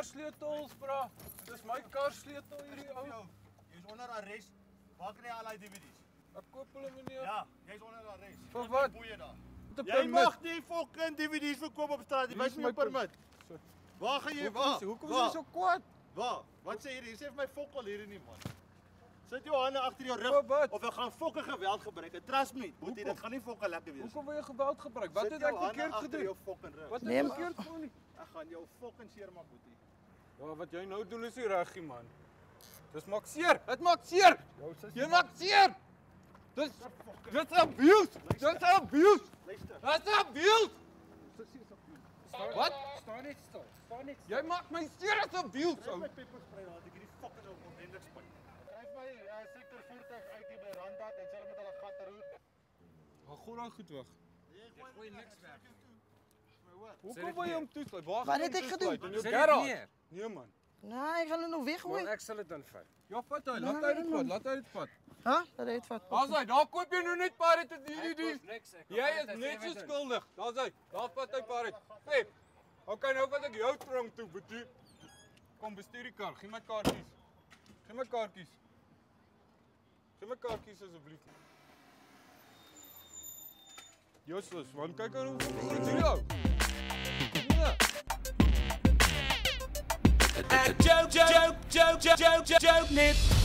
karsleutels, bra. Dis my karsleutel hierdie ou. Jy's onder arrest. Waar kry jy al die DVD's? Ek koop hulle meneer. Ja, jy's onder arrest. Vir wat? Boeie daar. Jy mag nie fucking DVD's verkoop op straat nie. Wys my jou permit. Waar gaan jy? Hoekom is jy so kwaad? Waar? Wat sê hierdie? Jy sê vir my fokol hierdie nie man. Sit jou hande agter jou rug of ek gaan fokke geweld gebruik. Trust me, boetie, dit gaan nie fokke lekker wees. Hoekom wil jy geweld gebruik? Wat het ek verkeerd gedoen? Jou fucking rug. Wat het ek verkeerd gedoen nie? Ek gaan jou fucking seermaak, boetie. Ja, wat jy nou doen is nie reggie man. Dis maak seer. Dit maak seer. Jy maak seer. Dis abuse. Dis abuse. Luister. Dis abuse. Wat? Staan net stil. Staan net stil. Jy maak my seer as abuse. Kry my pepperspray daar, ek hierdie fucking onwendig spyt. Skryf my sektor voertuig uit hier by Randstad en sê hulle met hulle gat roer. Gaan goed dan goed weg. Jy gooi niks weg. Hoekom wil jy hom toesluit? Waar Wat het ek gedoen? In jou garage? Nee man. Nee, ek gaan hom nog weggooi. Ek sal dit dan vat. Ja, vat hy. Laat hy dit vat. Laat hy dit vat. Hæ? Dat hy dit vat. Daar's hy. Daar koop jy nou net paar dit hierdie. Niks. Jy is net so skuldig. Daar's hy. Daar vat hy paar dit. Hey. Okay, nou vat ek jou tronk toe, boetie. Kom bestuur die kar. Gee my kaartjies. Gee my kaartjies. Gee my kaartjies asseblief. Jesus, want kyk hoe dit jou. Joke, joke, joke, joke, joke, joke, joke, joke,